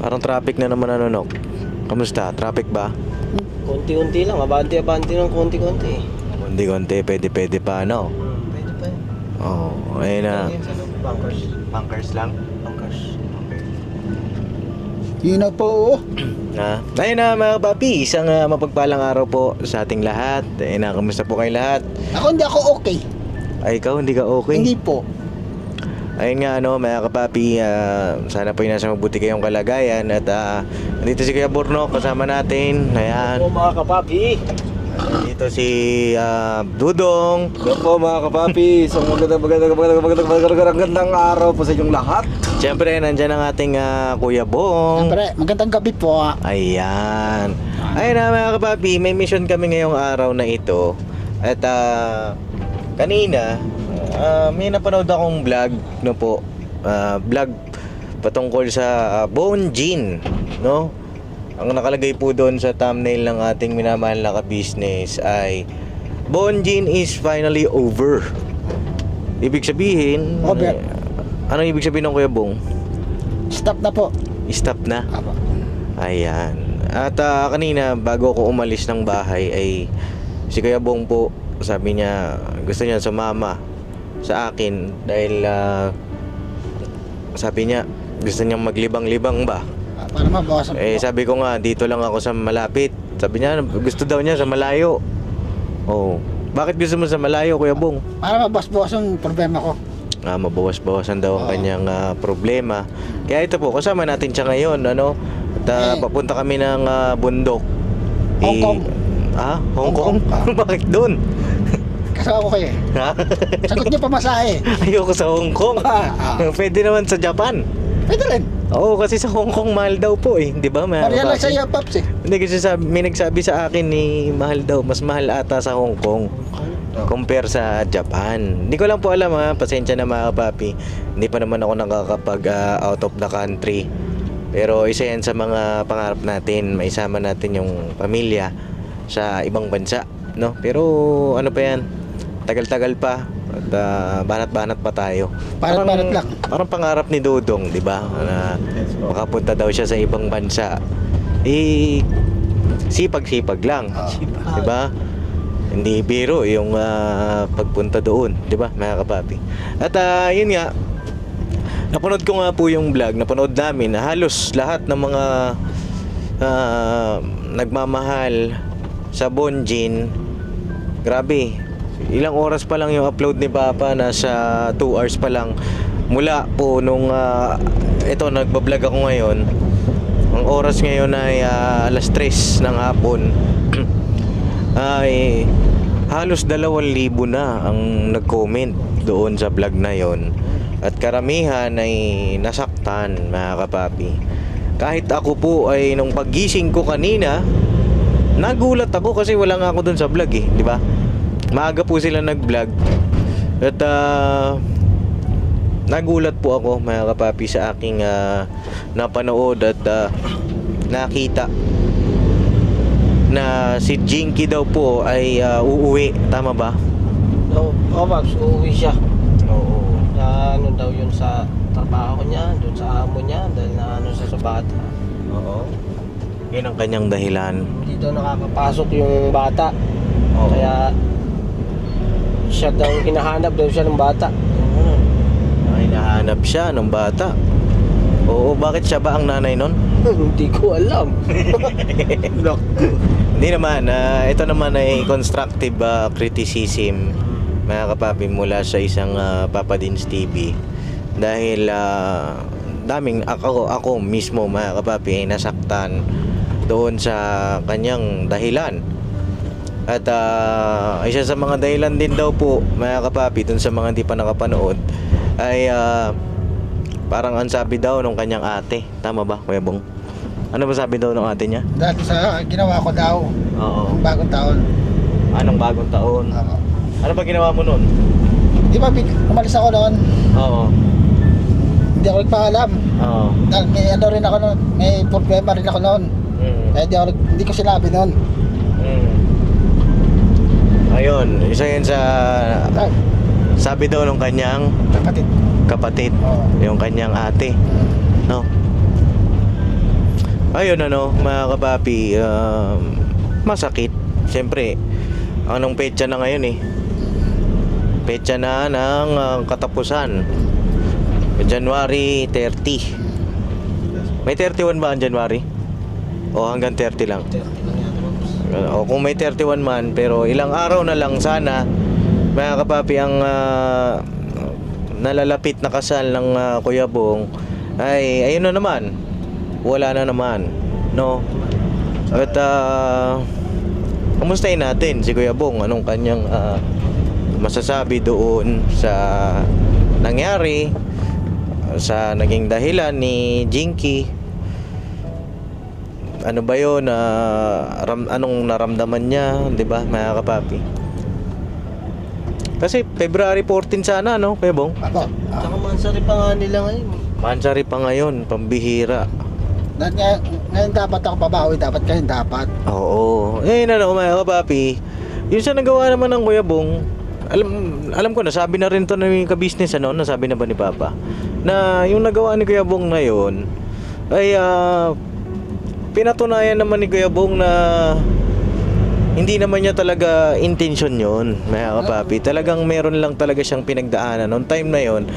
Parang traffic na naman ano, Nok. Kamusta? Traffic ba? Konti-unti lang, abante-abante ng konti-konti. Konti-konti, pwede pa, ano? Pwede pa yun. Oo, ayun na. Yan sa loob, bunkers. Bunkers lang? Bunkers. Yun na po. Ayun na mga papi, isang mapagpalang araw po sa ating lahat. Ayun na, kamusta po kayo lahat? Ako hindi ako okay. Ay, ikaw, hindi ka okay? Hindi po. Ayun nga ano mga kapapi, sana po yung nasa mabuti kayong kalagayan. At nandito si Kuya Borno kasama natin. Ayan. Oo mga kapapi. Dito si Dudong. Doon po mga kapapi. So magandang araw po sa inyong lahat. Siyempre nandyan ang ating Kuya Bong. Siyempre, magandang gabi po. Ayan. Ayun na mga kapapi, may mission kami ngayong araw na ito. At kanina may napanood akong vlog, no po. Vlog patungkol sa Bone Gin, no? Ang nakalagay po doon sa thumbnail ng ating minamahal na ka-business ay Bone Gin is finally over. Ibig sabihin, Over. ano ibig sabihin ng Kuya Bong? Stop na po. Stop na. Apo. Ayan. At kanina bago ako umalis ng bahay ay si Kuya Bong po, sabi niya gusto niya sumama sa akin dahil sabi niya gusto niyang maglibang-libang ba. Para mabawasan po. Sabi ko nga dito lang ako sa malapit. Sabi niya gusto daw niya sa malayo. Oh, bakit gusto mo sa malayo, Kuya Bong? Para mabawas-bawas yung problema ko. Mabawas-bawasan daw ang Oo. kanyang problema. Kaya ito po, kasama natin siya ngayon, ano? At papunta kami ng bundok. Hong Kong. Hong Kong? Kong. Bakit doon? Kasama ko kayo. Ha? Sagot niyo pamasahe. Ayoko sa Hong Kong. Pwede naman sa Japan. Pwede rin. Oo, kasi sa Hong Kong mahal daw po eh, 'di ba? Pareha lang sa iyo, Paps eh. Hindi kasi may nagsabi sa akin ni mahal daw, mas mahal ata sa Hong Kong compare sa Japan. Hindi ko lang po alam pasensya na mga papi. Hindi pa naman ako nakakapag out of the country. Pero isa yan sa mga pangarap natin, maisama natin yung pamilya sa ibang bansa, no? Pero ano pa yan? Tagal-tagal pa at banat-banat pa tayo. Banat-banat lang. Parang pangarap ni Dodong, 'di ba? Na makapunta daw siya sa ibang bansa. Sipag-sipag lang, 'di ba? Hindi biro yung pagpunta doon, 'di ba, mga kapapi? At yun nga, napanood ko nga po yung vlog, napanood namin halos lahat ng mga nagmamahal sa Bone Gin. Grabe, ilang oras pa lang yung upload ni Papa, nasa 2 hours pa lang mula po nung ito nagbablog ako ngayon. Ang oras ngayon ay alas 3 ng hapon. Ay halos 2,000 na ang nag-comment doon sa vlog na yon. At karamihan ay nasaktan, mga kapapi. Kahit ako po ay nung paggising ko kanina, nagulat ako kasi wala nga ako doon sa vlog eh, di ba? Maaga po sila nag-vlog. At nagulat po ako, mga kapapi, sa aking napanood at nakita na si Jinky daw po ay uuwi, tama ba? Oo, Paps, uuwi siya. Oo. Na ano daw yun sa trabaho niya, doon sa amo niya, dahil na ano sa bata. Oo. Yun ang kanyang dahilan. Hindi daw nakakapasok yung bata. Oo. Kaya siya daw, hinahanap daw siya ng bata. Ay, nahanap siya ng bata. Oo, bakit siya ba ang nanay nun? Hindi ko alam. Hindi naman, ito naman ay constructive criticism, mga kapapi, mula sa isang Papa Dins TV. Dahil daming ako mismo, mga kapapi, ay nasaktan doon sa kanyang dahilan. At isa sa mga dahilan din daw po, mga kapapi, doon sa mga hindi pa nakapanood, ay parang ang sabi daw nung kanyang ate. Tama ba, Kuya Bong? Ano ba sabi daw ng ate niya? Dahil sa ginawa ko daw, Oo. bagong taon. Anong bagong taon? Ako. Ano ba ginawa mo nun? Di ba, umalis ako noon, Oo. hindi ako nagpaalam. Oo. Dahil may ano rin ako noon, may problema rin ako noon. Kaya hindi ko sinabi noon. Ayun, isa yun sa Ay, sabi daw nung kanyang kapatid. kapatid, Oo. yung kanyang ate, no? Ayun ano, mga kapapi, masakit. Siyempre, anong petsa na ngayon eh? Petsa na ng katapusan. January 30. May 31 ba ang January? O hanggang 30 lang? 30 lang yata, Pops. O kung may 31 man, pero ilang araw na lang sana, mga kapapi, ang nalalapit na kasal ng Kuya Bong ay ayun na naman, wala na naman, no? At kamustahin natin si Kuya Bong, anong kanyang masasabi doon sa nangyari, sa naging dahilan ni Jinky. Ano ba yun, anong naramdaman niya, di ba, mga kapapi? Kasi February 14 sana, no, Kuya Bong? Ako. Tsaka mansari pa nga nila ngayon. Mansari pa ngayon, pambihira. Ngayon dapat ako babawi, dapat kayo dapat. Oo. Eh, ano, mga kapapi, yun sa nagawa naman ng Kuya Bong, alam ko, nasabi na rin to ng ka-business, ano, nasabi na ba ni Papa, na yung nagawa ni Kuya Bong na yun, ay, pinatunayan naman ni Kuya Bong na hindi naman niya talaga intention yun, mga kapapi. Talagang meron lang talaga siyang pinagdaanan noong time na yon.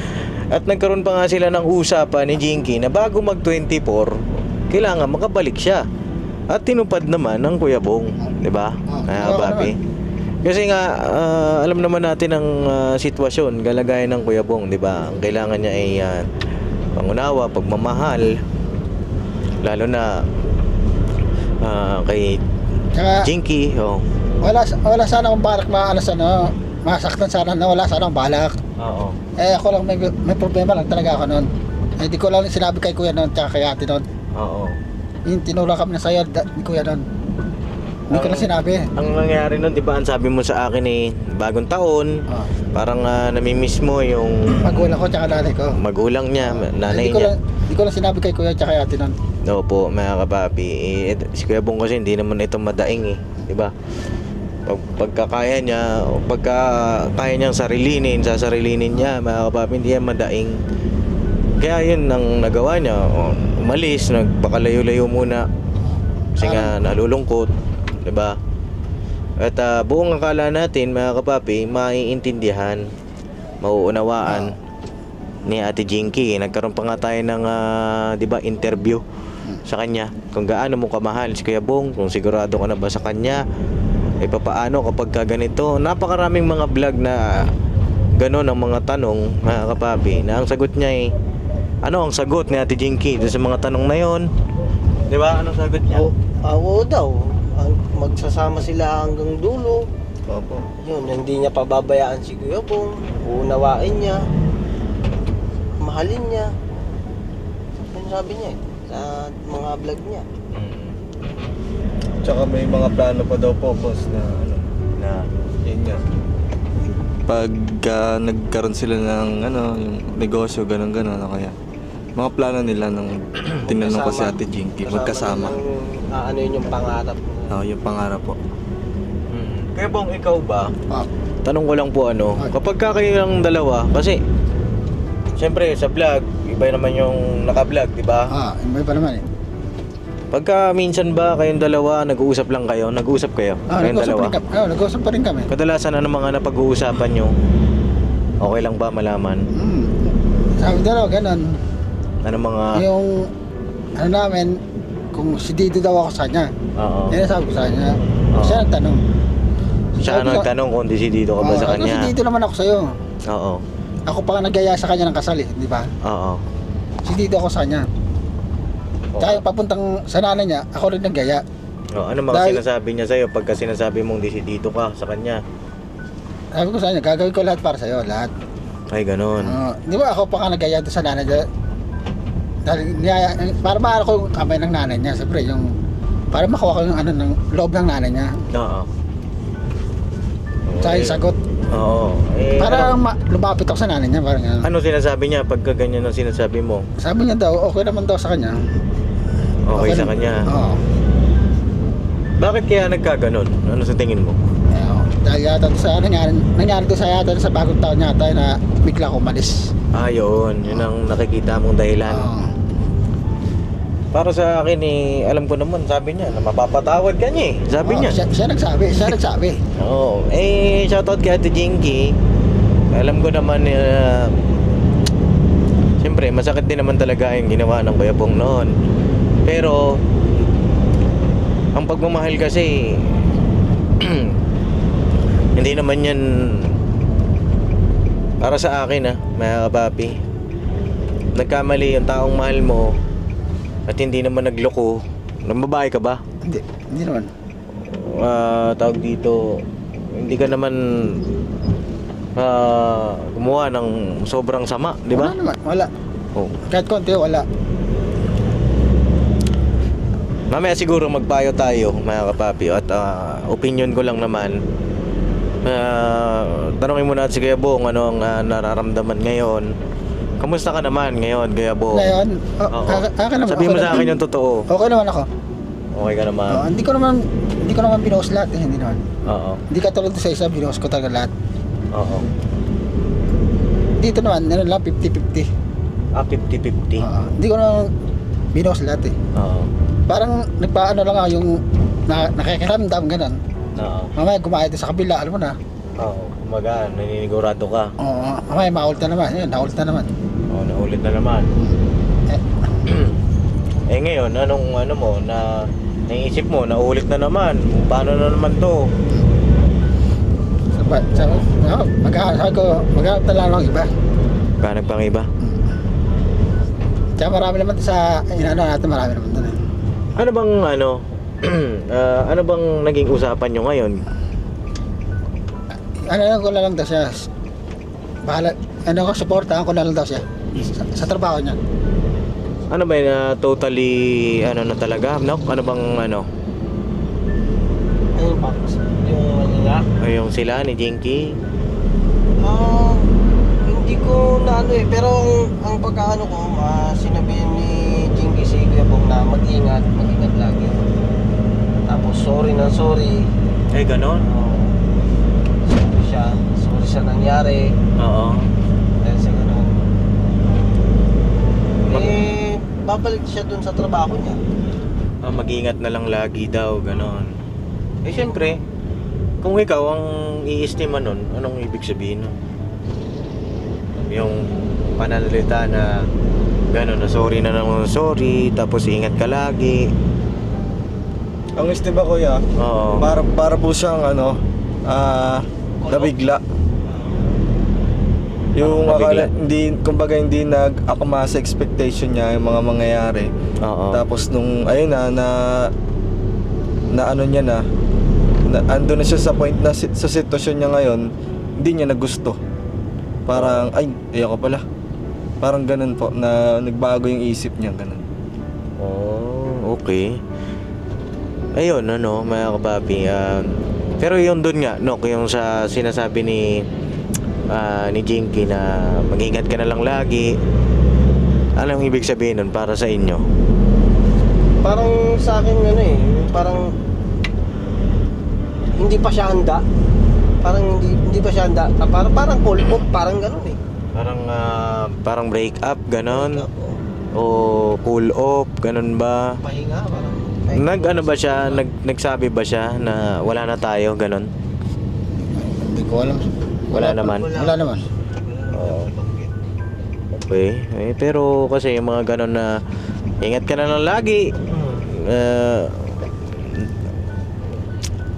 At nagkaroon pa nga sila ng usapan ni Jinky na bago mag 24, kailangan makabalik siya. At tinupad naman ng Kuya Bong, di ba, mga kapapi? Kasi nga, alam naman natin ang sitwasyon, kalagayan ng Kuya Bong, di ba? Ang kailangan niya ay pangunawa, pagmamahal, lalo na kay Tsaka, Jinky, oh. wala sana akong balak masaktan sana na wala sana akong balak. Oo. Eh ako lang may problema lang talaga ako noon. Eh di ko lang sinabi kay kuya noon tsaka kay ate noon. Oo. Yung tinulak kami na sayo ni kuya noon. Hindi ko lang sinabi. Ang nangyari nun, di ba, ang sabi mo sa akin eh, bagong taon, parang namimiss mo yung Magulang ko tsaka nanay ko. magulang niya, nanay niya. Hindi ko lang sinabi kay kuya tsaka kay ate noon. Opo, mga kapapi. Si Kuya Bong kasi hindi naman ito madaing eh, di ba? Pagkakaya niya, pagka kaya niyang sasarilinin niya, mga kapapi, hindi yan madaing. Kaya yun ang nagawa niya, umalis, nagpakalayo-layo muna. Kasi nga nalulungkot, di ba? At buong akala natin, mga kapapi, maiintindihan, mauunawaan ni Ate Jinky. Nagkaroon pa nga tayo ng, di ba, interview sa kanya kung gaano mo kamahal si Kuya Bong, kung sigurado ka na ba sa kanya, eh papaano kapag ganito. Napakaraming mga vlog na gano'n ang mga tanong, mga kapapi, na ang sagot niya ay ano ang sagot ni Ate Jinky doon sa mga tanong na yon, di ba? Anong sagot niya? Oo daw. Magsasama sila hanggang dulo. Opo. Yun, hindi niya pababayaan si Kuya Bong. Uunawain niya. Mahalin niya. Yun sabi niya sa mga vlog niya. Tsaka may mga plano pa daw po, boss, na ano, Na yun nga. Pag nagkaroon sila ng ano, yung negosyo, ganun-ganun, ano kaya. Mga plano nila nung tinanong ko si Ate Jinky, magkasama. Ano yun yung pangarap mo? Oo, yung pangarap po. Kuya Bong, ikaw ba? Ah, Tanong ko lang po kapag kayo ng dalawa, kasi siyempre sa vlog, iba naman yung naka-vlog, di ba? may pa naman eh. Pagka minsan ba kayong dalawa, nag-uusap lang kayo? Nag-uusap kayo? Kayong dalawa? Nag-uusap pa rin kami. Kadalasan ano mga napag-uusapan nyo? Okay lang ba malaman? Sabi dalawa, ganun. Ano mga... Yung, ano namin, kung si Dito daw ako sa kanya. Oo. Yan ang sabi ko sa kanya. Oo. Siya nagtanong. Siya Sabi ko, nagtanong kung desidido ka ba sa Ano si kanya? Dito naman ako sa'yo. Oo. Ako pa nga nagaya sa kanya ng kasal eh, di ba? Oo. Si Dito ako sa kanya. Tsaka yung papuntang sa nanay niya, ako rin naggaya. Ano mga Dahil- sinasabi niya sa'yo pagka sinasabi mong desidido ka sa kanya? Sabi ko sa kanya, gagawin ko lahat para sa'yo, lahat. Ay, ganun. Di ba ako pa nga nagaya doon sa nanay niya? Dahil niyaya, para maano ko yung kamay ng nanay niya, siyempre yung para makuha ko yung ano ng loob ng nanay niya. Oo. Tsaka yung sagot. Oo. Para lumapit ako sa nanay niya, parang ano. Ano sinasabi niya pagka ganyan ang sinasabi mo? Sabi niya daw, okay naman daw sa kanya. Okay sa kanya? Oo. Bakit kaya nagkaganon? Ano sa tingin mo? Dahil yata sa nangyari doon sa yata sa bagong taon yata na bigla ko umalis. Yun ang nakikita mong dahilan. Oo. para sa akin alam ko naman, sabi niya, na mapapatawad ka niya sabi niya. Siya nagsabi. Oo. Shoutout kay Ate Jinky. Alam ko naman, siyempre, masakit din naman talaga yung ginawa ng Kuya Bong noon. Pero, ang pagmamahal kasi, hindi naman yan para sa akin, mga kapapi. Nagkamali yung taong mahal mo at hindi naman nagloko. Babae ka ba? Hindi naman. Tawag dito, hindi ka naman gumawa ng sobrang sama, di ba? Wala naman, wala. Oh. Kahit konti, wala. Mamaya siguro magpayo tayo, mga kapapi, at opinion ko lang naman. Tanungin mo natin si Kuya Bong ano ang nararamdaman ngayon. Kamusta ka naman ngayon, Kuya Bong? Ngayon, Oo. naman. Sabihin mo sa akin yung totoo. Okay naman ako. Okay ka naman. Hindi ko naman binuhos lahat hindi naman. Oo. Hindi ka tulad sa isa, binuhos ko talaga lahat. Oo. Dito naman, ano lang, 50-50. 50-50. Hindi ko naman binuhos lahat eh. Oo. Parang nagpaano lang ako yung nakikiramdam, ganun. Oo. Mamaya gumayad sa kabila, alam mo na. Oo. Kumaga, naninigurado ka. Oo, mamaya maulit na naman. Yun, naulit na naman. Oo, naulit na naman. Ngayon, anong ano mo, na naiisip mo, naulit na naman. Paano na naman to? Maghanap na lang ng iba. Kanag pang iba? Tsaka marami naman sa inano natin, marami naman doon eh. Ano bang ano bang naging usapan nyo ngayon? Ano ko na lang daw siya. Bahala, supportahan ko na lang daw siya. Sa trabaho niya. Ano ba yun, totally ano na talaga? No? Ano bang ano? Ayun pa, yung ano nga. O yung sila ni Jinky? Hindi ko na ano pero ang pagkaano ko, sinabihan ni Jinky si Kuya Bong na mag-ingat lagi. Tapos sorry. Ganon? Sorry sa nangyari. Oo. Dahil sa ganun. Babalik siya dun sa trabaho niya. Mag-ingat na lang lagi daw, ganon. Siyempre, kung ikaw ang iistima nun, anong ibig sabihin nun? Yung pananalita na gano'n, na sorry na naman sorry, tapos ingat ka lagi. Ang estima kuya, Oo. para po siyang nabigla. Yung Nabigla. akala, kumbaga hindi nag-akma sa expectation niya yung mga mangyayari. Oo. Tapos nung ayun na ano niya na ando na siya sa point na sa sitwasyon niya ngayon, hindi niya nagusto. Parang ayoko pala. Parang ganun po na nagbago yung isip niya, ganun. Oh, okay. Ayun, mga kapapi. Pero yun dun nga, yung sa sinasabi ni Jinky na mag-ingat ka na lang lagi. Anong ibig sabihin nun para sa inyo? Parang sa akin parang hindi pa siya handa. Parang hindi pa siya handa. Parang cold off, parang gano'n eh. Parang break up, ganon? O cool off, ganon ba? Pahinga, parang Nag-ano ba siya, nagsabi ba siya na wala na tayo, ganon? Hindi ko alam. Wala naman. Wala naman. Oo. Okay. Pero kasi yung mga ganon na ingat ka na lang lagi.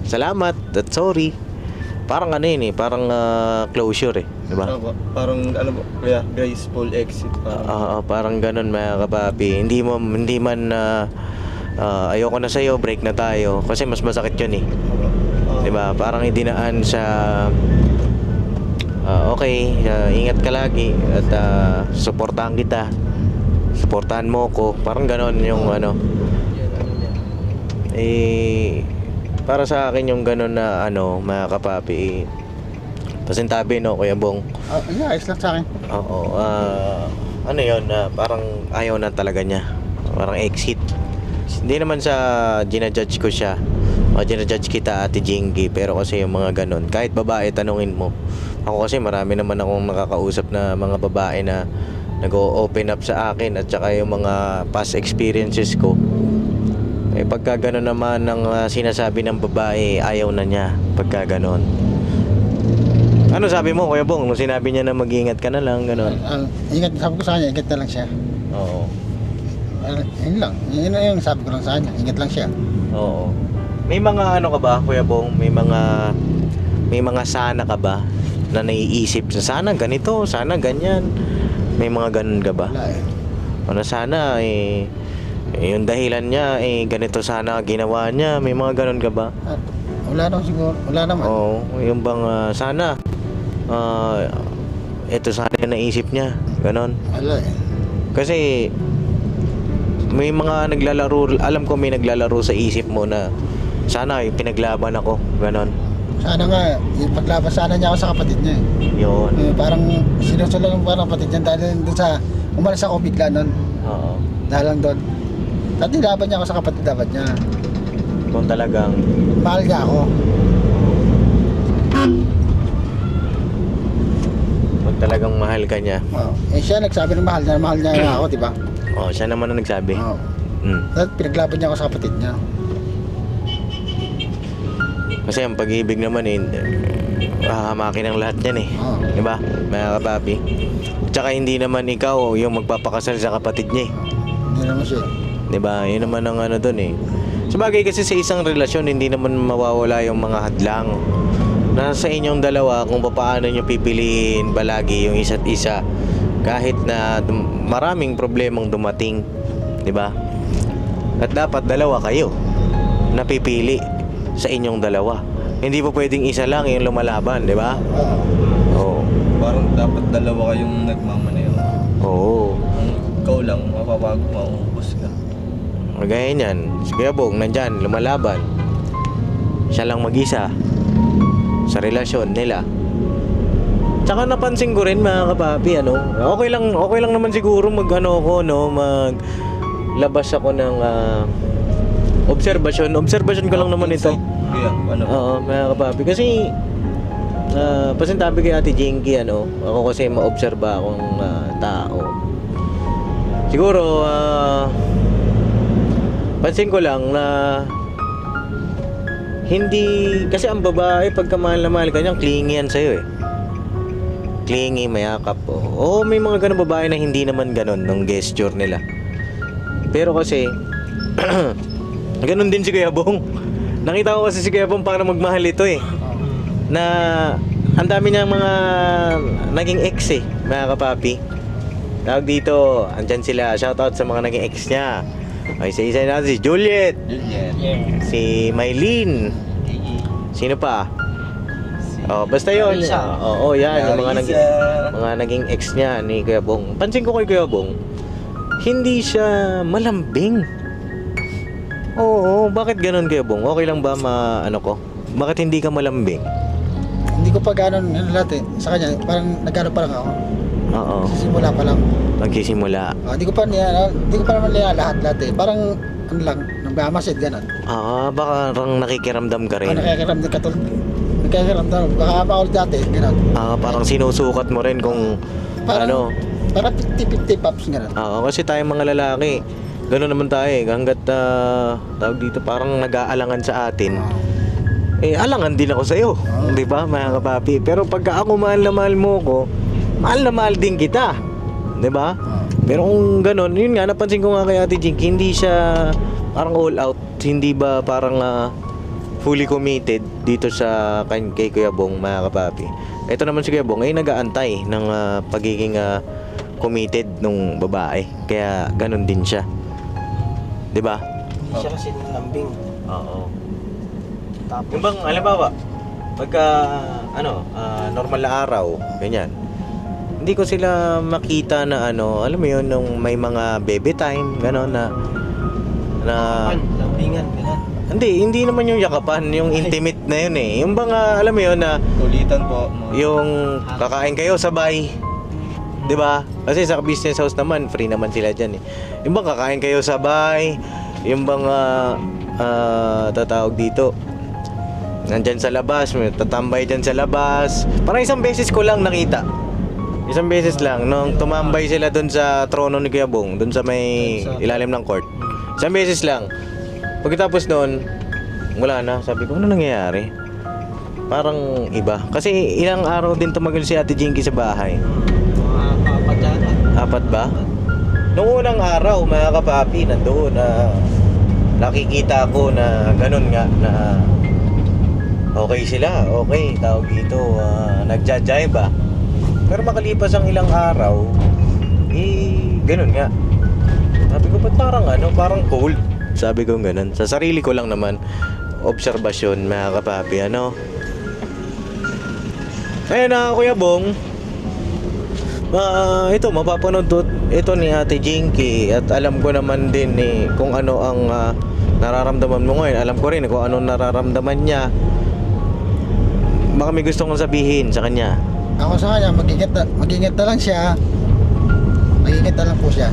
Salamat at sorry. Parang ano yun parang closure di ba? Parang kuya, graceful exit. Parang ganon, mga kapapi. Hindi man ayoko na sa'yo, break na tayo. Kasi mas masakit yun di ba? Parang idinaan sa okay, ingat ka lagi at suportahan kita. Suportahan mo ko. Parang ganon yung para sa akin yung ganon na mga kapapi, pasintabi Kuya Bong. Ayos lang sa akin. Oo, ano yun, parang ayaw na talaga niya. Parang exit. Hindi naman sa ginajudge ko siya o ginajudge kita, Ate Jinky, pero kasi yung mga ganon, kahit babae tanungin mo. Ako kasi marami naman akong nakakausap na mga babae na nag-open up sa akin at saka yung mga past experiences ko. Eh pagka gano'n naman ng sinasabi ng babae, ayaw na niya pagka gano'n. Ano sabi mo, Kuya Bong, nung sinabi niya na mag-ingat ka na lang, gano'n? Ingat, sabi ko sa kanya, ingat na lang siya. Oo. Yun lang, yun yung sabi ko lang sa kanya, ingat lang siya. Oo. May mga ano ka ba, Kuya Bong? May mga sana ka ba na naiisip na sana ganito, sana ganyan? May mga ganun ka ba? Wala eh. Ano sana yung dahilan niya ganito sana ginawa niya, may mga ganun ka ba? At wala naman siguro, wala naman. Oo, yung bang sana ito sana yung naisip niya, ganun. Wala eh. Kasi may mga naglalaro, alam ko may naglalaro sa isip mo na sana pinaglaban ako, ganun. Sana nga, ipaglaban sana niya ako sa kapatid niya eh. Yun. Parang sinusulan ng parang kapatid niya dahil doon sa, umalis ako bigla nun. Oo. Dahil lang doon. At nilaban niya ako sa kapatid dapat niya. Kung talagang Mahal niya ako. kung talagang mahal ka niya. Oh. Eh siya nagsabi ng mahal niya nga ako, di ba? Oh, siya naman ang nagsabi. Oo. Mm. At pinaglaban niya ako sa kapatid niya. Kasi ang pag-ibig naman hahamakin ang lahat yan Oo. Di ba? Mga kapapi. Tsaka hindi naman ikaw yung magpapakasal sa kapatid niya Hindi naman siya. Di ba? Yun naman ang ano dun Sabagay kasi sa isang relasyon, hindi naman mawawala yung mga hadlang. Nasa inyong dalawa kung paano nyo pipiliin palagi yung isa't isa. Kahit na maraming problemang dumating. Di ba? At dapat dalawa kayo napipili sa inyong dalawa. Hindi po pwedeng isa lang yung lumalaban, di ba? Oo. Parang dapat dalawa kayong nagmamaneho. Oo. Kung ikaw lang, mapapago, mauubos ka. Kagaya niyan, si Kuya Bong nandyan, lumalaban. Siya lang mag-isa sa relasyon nila. Tsaka napansin ko rin mga kapapi, okay lang naman siguro maglabas ako ng observation ko lang naman ito. Kaya, ano? Oo, mga kapapi. Kasi, pasintabi kay Ate Jinky, ako kasi maobserba akong tao. Siguro, pansin ko lang na hindi, kasi ang babae, pagka mahal na mahal ka niyan, clingy yan sa'yo Clingy, mayakap. Oo, may mga ganun babae na hindi naman ganun ng gesture nila. Pero kasi, ganun din si Kuya Bong. Nakita ko kasi si Kuya Bong paano magmahal ito na ang dami niyang mga naging ex mga kapapi. Tawag dito, andyan sila, shoutout sa mga naging ex niya. Okay, isa-isa natin si Juliet, si Maylene, sino pa? Oh, basta yun. Oo, yan, yung mga naging ex niya ni Kuya Bong. Pansin ko kay Kuya Bong, hindi siya malambing. Oo, bakit ganun Kuya Bong? Okay lang ba Bakit hindi ka malambing? Hindi ko pa gano'n lahat eh. Sa kanya, parang nagano pa lang ako. Oo, Simula pa lang. magsisimula. Hindi ko pa naman liya lahat eh. Parang ano lang, nagmamasid gano'n. Baka nakikiramdam ka rin. Nagkakaramdam. Baka maulit dati, gano'n. Parang sinusukat mo rin kung Parang 50-50 pops gano'n. kasi tayong mga lalaki, gano'n naman tayo hanggat tawag dito parang nag-aalangan sa atin. Alangan din ako sa'yo, di ba mga kapapi? Pero pagka ako mahal na mahal mo ko, mahal na mahal din kita, di ba? Pero kung gano'n, yun nga, napansin ko nga kay Ate Jinky, hindi siya parang all out, hindi ba parang fully committed dito sa kay Kuya Bong, mga kapapi. Ito naman si Kuya Bong ay nag-aantay ng pagiging committed nung babae. Kaya ganun din siya. 'Di ba? Hindi siya kasi lambing. Oo. Tapos, Yung bang halimbawa, pagka normal na araw, ganyan. Hindi ko sila makita na alam mo yun, nung may mga baby time, gano'n na lambingan, gano'n. hindi naman yung yakapan, yung intimate na yun Yung bang alam mo yun na Kulitan po. yung kakain kayo sabay, 'di ba? Kasi sa business house naman free naman sila diyan Yung bang kakain kayo sabay, yung bang tatawag dito, nandyan sa labas, may tatambay dyan sa labas. Parang isang beses ko lang nakita Isang beses lang, nung tumambay sila doon sa trono ni Kuya Bong, doon sa may Doon sa- ilalim ng court. Isang beses lang. Pagkatapos noon, wala na. Sabi ko, ano nangyayari? Parang iba. Kasi ilang araw din tumagal si Ate Jinky sa bahay. Mga apat yata. 4 ba? Noong unang araw, mga kapapi, nandoon na nakikita ko na ganun nga na okay sila, okay, tawag dito, nagja-jive ba? Pero makalipas ang ilang araw, ganun nga. Sabi ko, ba't parang cold? Sabi ko ganun. Sa sarili ko lang naman, obserbasyon, mga kapapi, Ayun na, Kuya Bong. Ito, mapapanood ito ni Ate Jinky at alam ko naman din kung ano ang nararamdaman mo ngayon. Alam ko rin kung ano nararamdaman niya. Baka may gusto kong sabihin sa kanya. Ako sa kanya, mag-ingat na lang siya. Mag-ingat na lang po siya.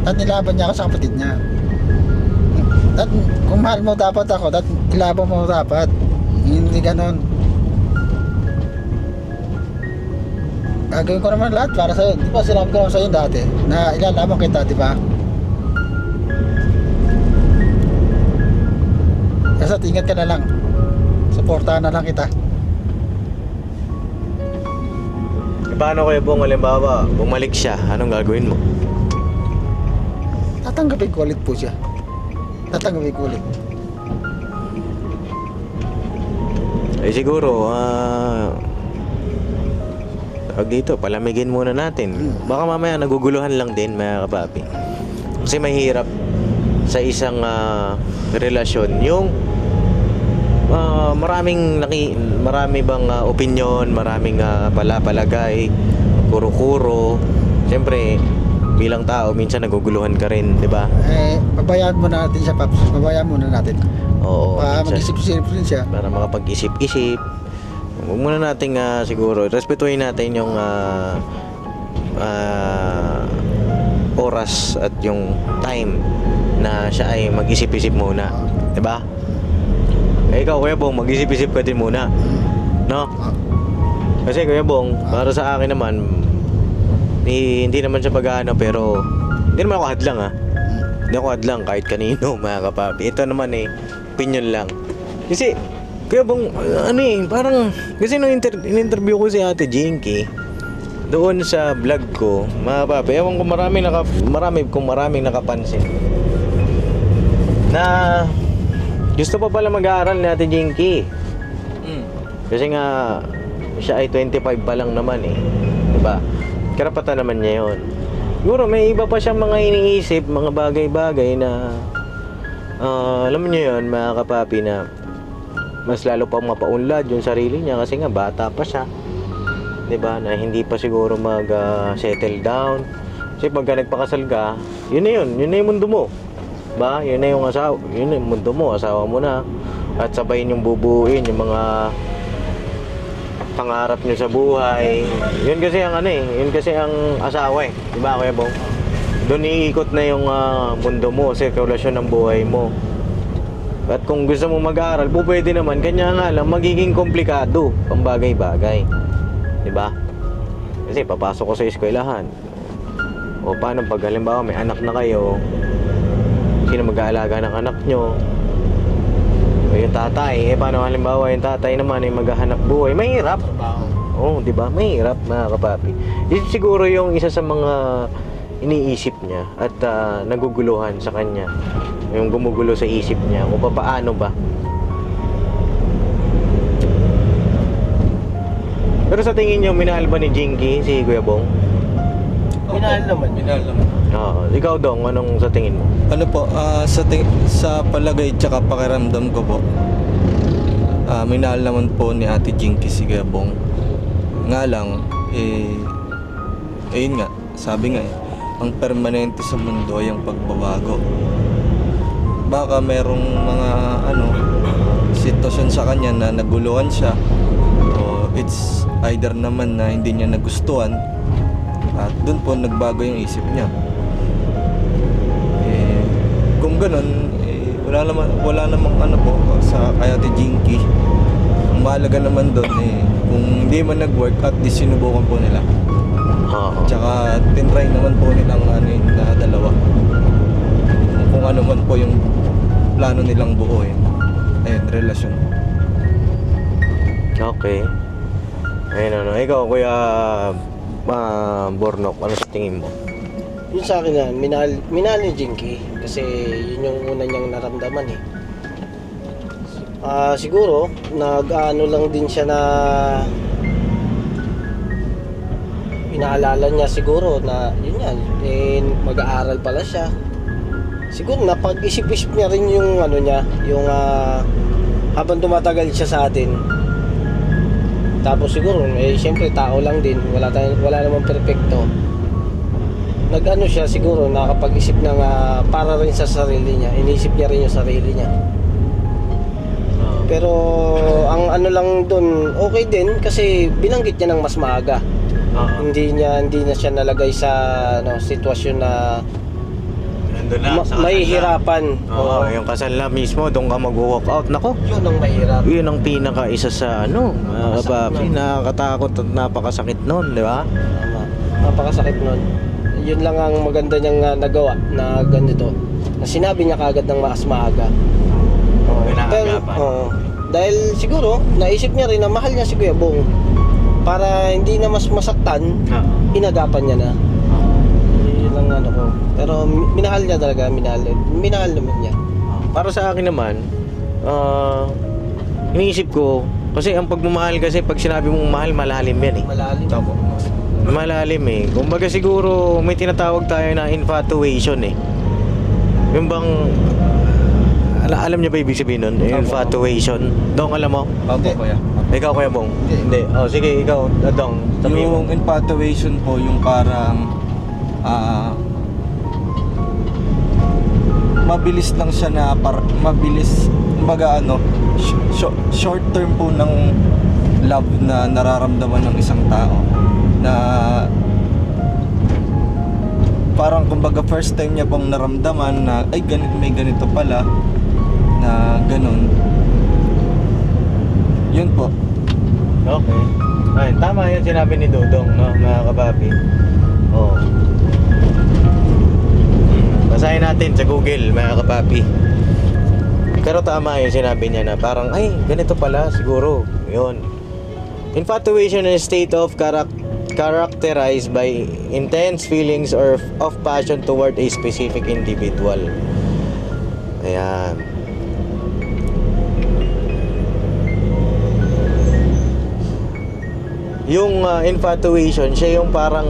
At nilaban niya ako sa kapatid niya. At kung mahal mo dapat ako, at nilaban mo dapat. Hindi ganon. Gagawin ko naman lahat para sa'yo. Di ba sinabi ko naman sa'yo dati na ilalaban kita, di ba? Kasi ingat ka na lang. Suportahan na lang kita. Paano, Kuya Bong, halimbawa, bumalik siya, anong gagawin mo? Tatanggapin ko ulit po siya. Tatanggapin ko ulit. Siguro, tawag dito, palamigin muna natin. Baka mamaya naguguluhan lang din, mga kapapi. Kasi mahirap sa isang relasyon yung marami bang opinion, maraming palagay, kuro-kuro. Siyempre, bilang tao, minsan naguguluhan ka rin, di ba? Pabayaan muna natin siya, Paps. Pabayaan muna natin. Oo. Para minsan, mag-isip-isip rin siya. para makapag-isip-isip. Huwag muna nating siguro, respetuhin natin yung oras at yung time na siya ay mag-isip-isip muna. Diba? Ikaw, Kuya Bong, mag-isip-isip ka din muna. No? Kasi Kuya Bong, para sa akin naman, hindi naman siya pag-ano, pero hindi naman ako hadlang, Hindi ako hadlang kahit kanino, mga kapapi. Ito naman opinion lang. Kasi Kuya Bong, parang, kasi nung in-interview ko si Ate Jinky, doon sa vlog ko, mga papi, ewan ko maraming nakapansin na gusto pa pala mag-aaral ni Ate Jinky. Kasi nga, siya ay 25 pa lang naman diba? Karapatan naman niya yun. Siguro may iba pa siyang mga iniisip, mga bagay-bagay na, alam niyo yun, mga kapapi, na mas lalo pa mapaunlad yung sarili niya kasi nga bata pa siya, 'di ba? Na hindi pa siguro settle down. Kasi pagka nagpakasal ka, yun na yung mundo mo. Ba? Yun na yung mundo mo, asawa mo na. At sabay yung bubuuin yung mga pangarap niyo sa buhay. Yun kasi ang asawa 'di ba, Kuya Bong? Doon iikot na yung mundo mo, sirkulasyon ng buhay mo. At kung gusto mo mag-aaral, pwede naman, kanya nga lang, magiging komplikado ang bagay-bagay. Diba? Kasi papasok ko sa eskwelahan. O paano pag halimbawa may anak na kayo, sino mag-aalaga ng anak nyo? O yung tatay, paano halimbawa yung tatay naman ay maghahanap buhay? Mahirap. Oo, diba? Mahirap, mga kapapi. Yun siguro yung isa sa mga iniisip niya at naguguluhan sa kanya, yung gumugulo sa isip niya kung paano ba. Pero sa tingin niyo, minahal ba ni Jinky si Kuya Bong? Minahal naman. Oo. Ikaw, Dong, anong sa tingin mo? Ano po, sa palagay tsaka pakiramdam ko po, minahal naman po ni Ate Jinky si Kuya Bong. Nga lang, ayun nga, sabi nga ang permanente sa mundo ay ang pagbabago. Baka merong mga sitwasyon sa kanya na naguluhan siya, o it's either naman na hindi niya nagustuhan at doon po nagbago yung isip niya. Kung ganun, wala namang po sa kay Ate Jinky. Ang mahalaga naman doon kung hindi man nag-work, at least sinubukan po nila. tinatry naman po nilang ano yun, na dalawa. Kung ano man po yung plano nilang buuin. Ayun, relasyon. Okay. Ayun ano. Ikaw, Kuya Bornok, ano sa tingin mo? Yun sa akin yan, minahal ni Jinky kasi yun yung una niyang naramdaman eh. Siguro, nag-ano lang din siya na inaalala niya siguro na yun yan, mag-aaral pala siya. Siguro napag-isip-isip niya rin yung ano niya, yung habang tumatagal siya sa atin. Tapos siguro, siyempre tao lang din, wala namang perpekto. Nag-ano siya siguro, nakapag-isip ng para rin sa sarili niya, inisip niya rin yung sarili niya. Pero ang ano lang doon, okay din kasi binanggit niya ng mas maaga. Hindi na siya nalagay sa sitwasyon na Nandun na, sa kasal na. mahihirapan. Oo, yung kasal na mismo, doon ka mag-walk out. Nako, Yun ang mahirap. yun ang pinaka-isa sa papi, nakakatakot at napakasakit nun, di ba? Tama. Napakasakit nun. Yun lang ang maganda niyang nagawa na ganito. Na sinabi niya kagad ng mas maaga. Inaagapan. Dahil siguro, naisip niya rin na mahal niya si Kuya Bong. Para hindi na mas masaktan, inagapan niya na. Yun lang ano ko. Pero minahal niya talaga, minahal naman niya. Para sa akin naman, iniisip ko, kasi ang pagmamahal kasi, pag sinabi mong mahal, malalim yan eh. Malalim. Malalim eh. Kumbaga siguro, may tinatawag tayo na infatuation eh. Yung bang, alam niyo ba ibig sabihin nun? Infatuation. Dong, alam mo? Opo, Hindi. kuya. Ikaw, Kuya Bong? Hindi. Oh, sige, ikaw, Dong. Sabihin mo. Yung infatuation po, yung parang mabilis lang siya na mabilis, kumbaga short term po ng love na nararamdaman ng isang tao na parang kumbaga first time niya pong naramdaman na ay may ganito pala na ganun. Yun po. Okay. Ay, tama yung sinabi ni Dudong, no, mga kababi. Oh. Basahin natin sa Google, mga kapapi. Pero tama yung sinabi niya na parang, ay, ganito pala, siguro. Yun. Infatuation is a state of characterized by intense feelings or of passion toward a specific individual. Ayan. Yung infatuation, siya yung parang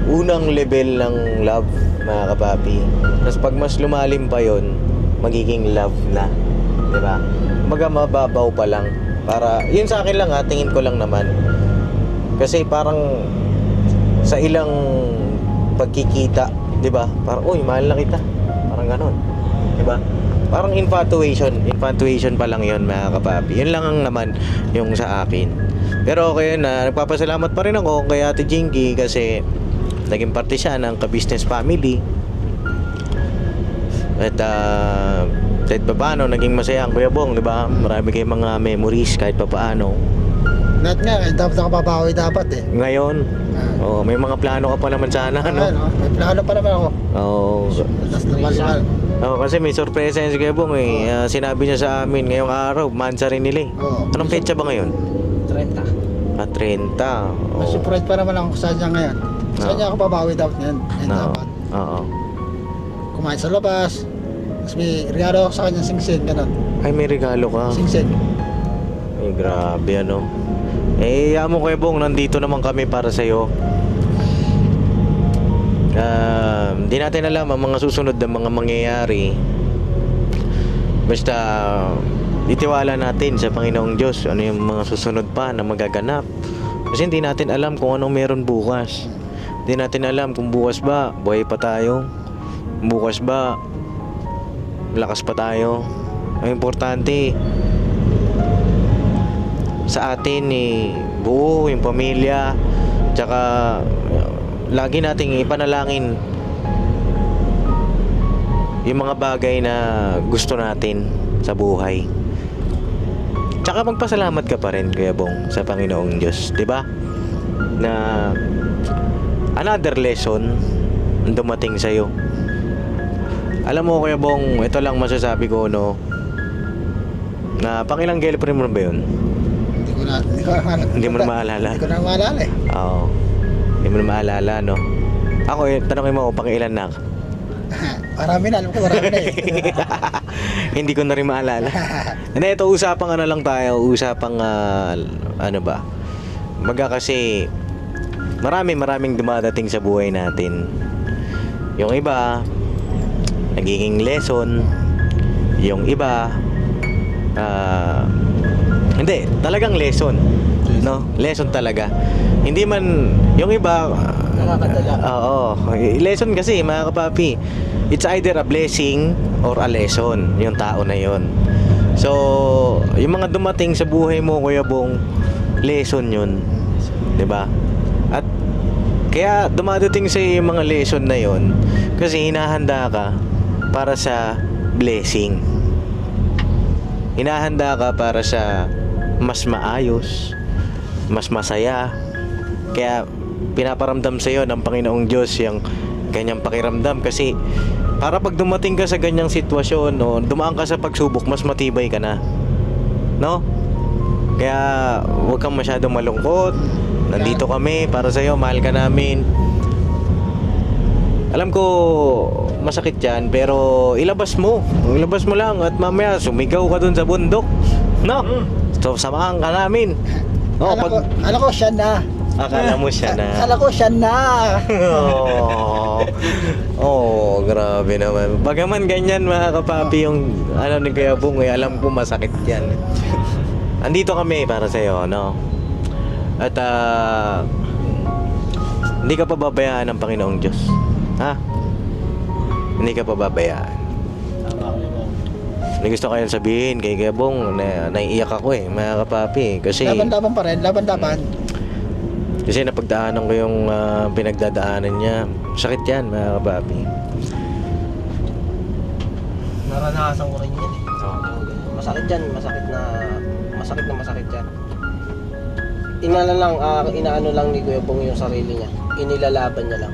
unang level ng love, mga kapapi. Tapos pag mas lumalim pa yon, magiging love na. Diba? Kumbaga mababaw pa lang. Para, yun sa akin lang tingin ko lang naman. Kasi parang sa ilang pagkikita, diba? Parang, uy, mahal na kita. Parang ganon. Diba? Parang infatuation pa lang yon, mga kapapi. Yun lang ang naman yung sa akin. Pero okay na, nagpapasalamat pa rin ako kay Ate Jinky kasi naging parte siya ng ka-business family. At kahit pa paano, naging masaya ang Kuya Bong, di ba? Marami kayong mga memories kahit pa paano. Lahat nga, dapat ako babawi dapat eh. Ngayon, may mga plano ka pa naman sana, ano? May plano pa naman ako. Tapos lumal. Kasi may sorpresa yan si Kuya Bong eh. Sinabi niya sa amin ngayong araw, mansa rin nila eh. Oo. Anong petsa ba ngayon? 30. 30. Mas surprise pa naman ako sa kanya ngayon. Sa kanya ako babawi dapat ngayon. Dapat. Oo. Kumain sa labas. Tapos may regalo ako sa kanya sing-sing, ganun. Ay, may regalo ka. Sing-sing. Ay, grabe ano. Mo Kuya Bong, nandito naman kami para sa'yo. Hindi natin alam ang mga susunod na mga mangyayari. Basta itiwala natin sa Panginoong Diyos ano yung mga susunod pa na magaganap. Kasi hindi natin alam kung anong meron bukas. Hindi natin alam kung bukas ba buhay pa tayo. Bukas ba lakas pa tayo. Ang importante sa atin buo yung pamilya, tsaka lagi nating ipanalangin yung mga bagay na gusto natin sa buhay. Tsaka magpasalamat ka pa rin, Kuya Bong, sa Panginoong Diyos, 'di ba? Na another lesson ang dumating sa'yo. Alam mo Kuya Bong, ito lang masasabi ko, no, na pangilang girlfriend mo ba yun? Hindi mo na maalala. Hindi ko na maalala eh. Oo. Hindi mo na maalala, no? Ako, tanongin mo ako, pangilan na ako? Marami na, alam ko marami na eh. Hindi ko na rin maalala. Hindi, ito usapang ano lang tayo, usapang ano ba? Kasi maraming dumadating sa buhay natin. Yung iba nagiging lesson, yung iba hindi, talagang lesson. No? Lesson talaga. Hindi man yung iba Nakakadala. oo, lesson kasi mga kapapi. It's either a blessing or a lesson yung tao na yon. So, yung mga dumating sa buhay mo, Kuya Bong, lesson yun. 'Di ba? At kaya dumadating sa yung mga lesson na yon kasi hinahanda ka para sa blessing. Hinahanda ka para sa mas maayos, mas masaya. Kaya pinaparamdam sa iyo ng Panginoong Diyos yung ganyang pakiramdam kasi para pag dumating ka sa ganyang sitwasyon o dumaan ka sa pagsubok, mas matibay ka na. No? Kaya huwag kang masyadong malungkot. Nandito kami para sa iyo, mahal ka namin. Alam ko masakit yan, pero ilabas mo lang at mamaya sumigaw ka dun sa bundok, no? So samahan ka namin. Oh, Akala ko siya na. akala mo siya na. Akala ko siya na. Oh, grabe naman. Bagaman ganyan mga kapapi yung ano ni Kuya Bong, alam ko masakit yan. Andito kami para sa iyo, no? At hindi ka pababayaan ng Panginoong Diyos. Ha? Hindi ka pababayaan. Tama ko yun. May gusto kayong sabihin kay Kuya Bong, naiiyak ako mga kapapi. Kasi Laban-laban pa rin, laban-laban. Kasi napagdaanan ko yung pinagdadaanan niya. Sakit yan mga kapapi. Naranasan ko rin yan eh. Masakit yan, masakit yan. Inaano lang ni Kuya Bong yung sarili niya. Inilalaban niya lang.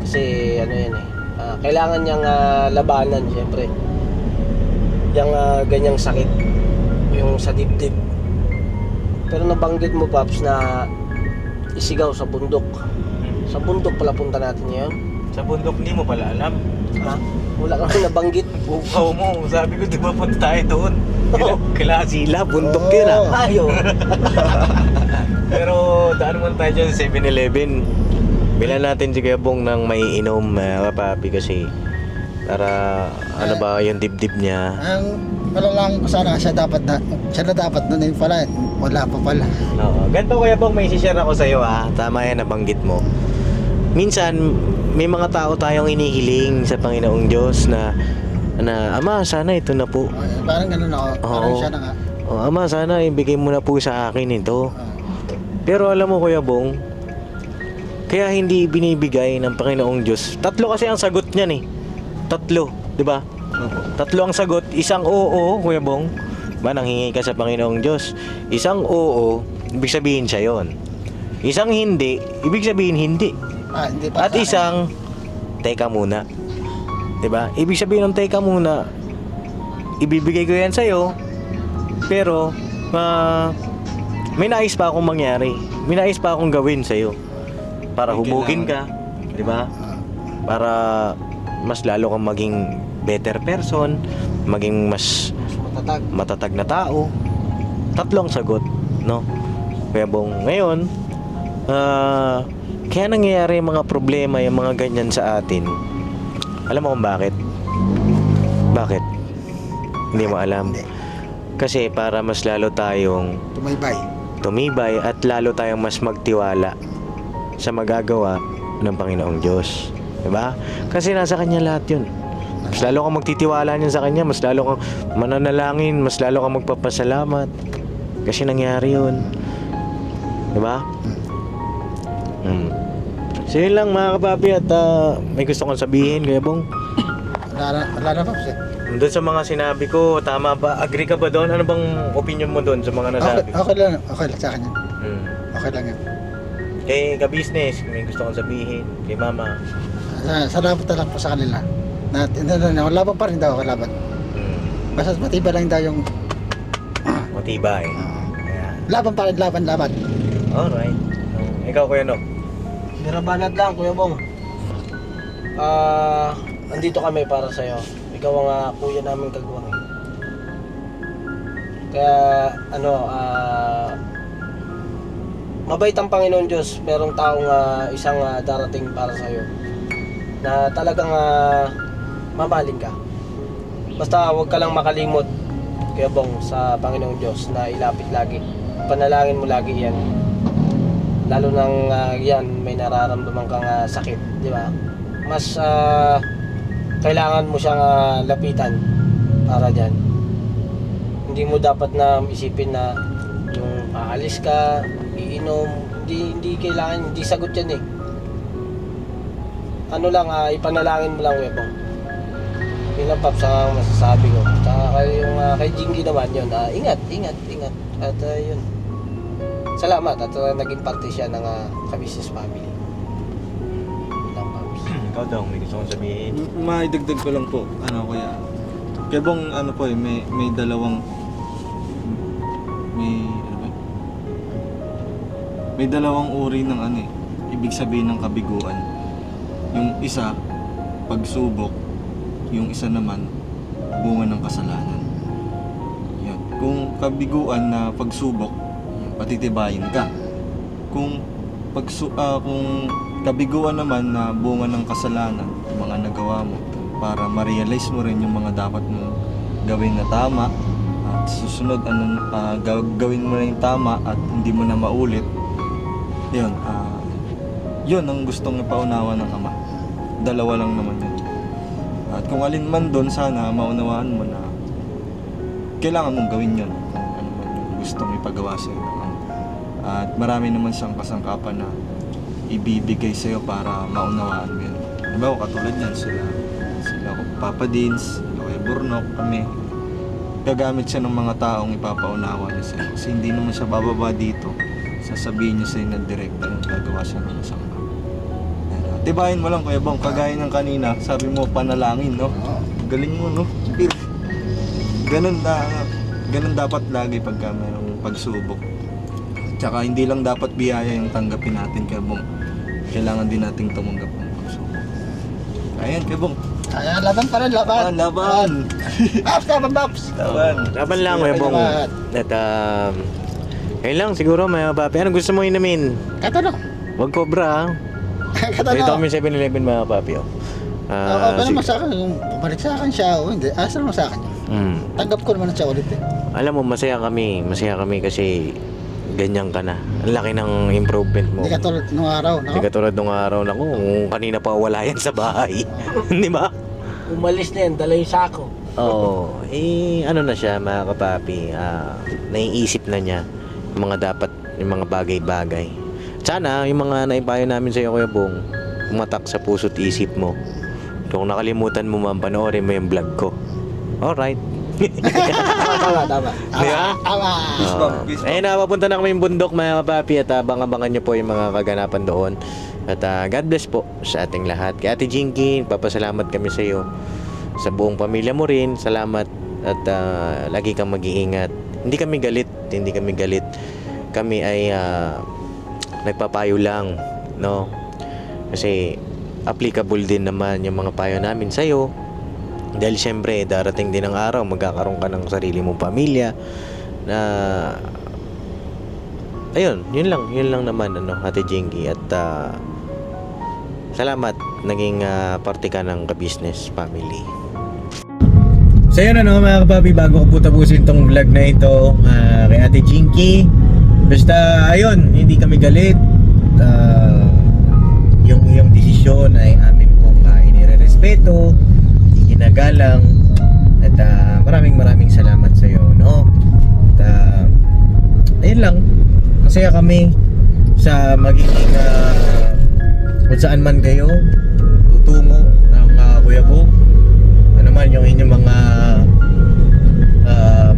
Kasi ano yan eh. Kailangan niyang labanan syempre. Yung ganyang sakit. Yung sa dibdib. Pero nabanggit mo Paps na isigaw sa bundok. Sa bundok pala punta natin ngayon. Sa bundok hindi mo pala alam. Ha? Wala kang nabanggit. Bukaw mo. Sabi ko di ba punta tayo doon? Sila, bundok yun Tayo. Pero daan muna tayo dyan sa 7-Eleven. Bilan natin si Kuya Bong ng may inom mga kapapi kasi para ano ba yung dibdib niya. Ang malalang ko sana siya na dapat doon yung pala. Wala pa pala. Oo. Ganito Kuya Bong, may isi-share ako sa iyo ha. Tama yan, nabanggit mo. Minsan may mga tao tayong inihiling sa Panginoong Diyos na Ama, sana ito na po. Parang ganun ako. Parang Oo. siya na nga. Oh, Ama, sana ibigay mo na po sa akin ito. Pero alam mo Kuya Bong, kaya hindi binibigay ng Panginoong Diyos. 3 kasi ang sagot niyan eh. 3, 'di ba? 3 ang sagot, isang oo, Kuya Bong. Ba nanghingi ka sa Panginoong Diyos. Isang oo, ibig sabihin siya 'yon. Isang hindi, ibig sabihin hindi. Hindi pa. At isang teka muna. 'Di ba? Ibig sabihin ng teka muna, ibibigay ko 'yan sa iyo. Pero may nais pa akong mangyari. May nais pa akong gawin sa iyo. Para hubugin ka, 'di ba? Para mas lalo kang maging better person, maging mas matatag na tao. 3 ang sagot, no? Kaya Bong, ngayon, kaya nangyayari yung mga problema, yung mga ganyan sa atin. Alam mo kung bakit? Bakit? Hindi mo alam. Kasi para mas lalo tayong tumibay at lalo tayong mas magtiwala sa magagawa ng Panginoong Diyos. Diba? Kasi nasa Kanya lahat yun. Mas lalo kang magtitiwala niyan sa Kanya, mas lalo kang mananalangin, mas lalo kang magpapasalamat. Kasi nangyari yun. Diba? So yun lang mga kapapi at may gusto kong sabihin, Kuya Bong. Wala na Paps eh. Doon sa mga sinabi ko, tama ba? Agree ka ba doon? Ano bang opinion mo doon sa mga nasabi? Okay lang sa akin yan. Hmm. Okay lang yan. ka-business, may gusto kong sabihin kay mama. Salamat na lang po sa kanila. Laban pa rin daw, laban. Basta matibay lang daw yung Matibay. Ayan. laban pa rin, laban. Alright. Ikaw, Kuya Nog. Birabanat lang, Kuya Bong. Andito kami para sa'yo. Ikaw ang kuya namin kagwang. Kaya, mabait ang Panginoon Diyos. Merong taong isang darating para sa'yo na talagang mamahalin ka. Basta huwag ka lang makalimot, Kuya Bong, sa Panginoon Diyos na ilapit lagi. Panalangin mo lagi yan. Lalo nang yan, may nararamdaman kang sakit, di ba? Mas kailangan mo siyang lapitan para dyan. Hindi mo dapat na isipin na yung aalis ka, iinom, hindi kailangan, hindi sagot yan eh. Ano lang, ipanalangin mo lang, Webong. Yun lang, Paps, ang masasabi ko. Tsaka yung kay Jingy naman yun, ingat. At yun, salamat at naging parte siya ng ka-business family. Yun lang, Paps. Ikaw daw, may gusto kong sabihin. Maidagdag ko lang po, kuya. Kaya bang may dalawang may dalawang uri ng ibig sabihin ng kabiguan. Yung isa, pagsubok. Yung isa naman, bunga ng kasalanan. Yan. Kung kabiguan na pagsubok, patitibayin ka. Kung kabiguan naman na bunga ng kasalanan, mga nagawa mo, para ma-realize mo rin yung mga dapat mo gawin na tama, at susunod gawin mo na yung tama at hindi mo na maulit. Yun, yun ang gustong ipaunawa ng Ama. Dalawa lang naman yun. At kung alin man doon, sana maunawaan mo na kailangan mong gawin yun kung ano man yung gustong ipagawa sa'yo ng Ama. At marami naman siyang kasangkapan na ibibigay sa'yo para maunawaan mo yun. Diba, katulad yan, sila Papa Dins, Kuya Burnok, kami. Gagamit siya ng mga taong ipapaunawa niya sa'yo. Kasi hindi naman siya bababa dito. Sasabihin niya sa'yo na direkta yung gagawa siya ng isang tao. Tibayin mo lang, Kuya Bong, kagaya ng kanina, sabi mo panalangin, no? Galing mo, no? Ganun dapat lagi pagka mayroong pagsubok. Tsaka hindi lang dapat biyaya yung tanggapin natin, Kuya Bong. Kailangan din nating tumanggap ng pagsubok. Ayan, Kuya Bong. Ayan, laban pa rin, laban. Laban! Paps. Laban lang, Kuya Bong. At ayun lang, siguro may papi. Anong gusto mo inumin? Katanong. Huwag cobra, ha? Dito kami 7-Eleven, mga papi. Okay naman sa akin, kung pabalik sa akin siya o hindi, asa naman sa akin yun. Tanggap ko naman siya ulit eh. Alam mo, masaya kami kasi ganyan ka na. Ang laki ng improvement mo. Hindi katulad nung araw. Hindi katulad nung araw na kung kanina pa wala yan sa bahay. Di ba? Umalis na yan, dala yung sako. Oo. Ano na siya, mga kapapi. Naiisip na niya yung mga bagay-bagay. Sana, yung mga naipayo namin sa iyo, Kuya Bong, umatak sa puso't isip mo. Kung nakalimutan mo man, panoorin mo yung vlog ko. Alright. Tama. Di ba? Tama. Ayun na, papunta na kami yung bundok, mga kapapi, at abangan nyo po yung mga kaganapan doon. At God bless po sa ating lahat. Kay Ate Jinky, papasalamat kami sa iyo. Sa buong pamilya mo rin, salamat. At lagi kang mag-iingat. Hindi kami galit. Kami ay nagpapayo lang, no? Kasi applicable din naman yung mga payo namin sa iyo. Dahil siyempre, darating din ang araw, magkakaroon ka ng sarili mong pamilya na ayun, yun lang naman, Ate Jinky. At salamat, naging parte ka ng ka-business family. So yun, mga kapapi, bago ko po tapusin tong vlog na ito kay Ate Jinky, basta ayun, hindi kami galit. Yung iyong desisyon ay amin pong inirerespeto, ginagalang, at maraming salamat sa iyo, no? At ayun lang, masaya kami sa magiging kung saan man kayo tutungo ng Kuya Bong. Ano man yung inyong mga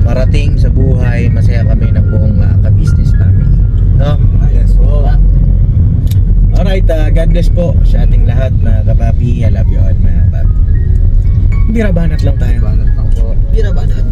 marating sa buhay, masaya kami ng buong ka-business family, no? Yes, Alright, God bless po sa ating lahat mga kapapi. I love you all mga kapapi. Birabanat lang tayo. Birabanat.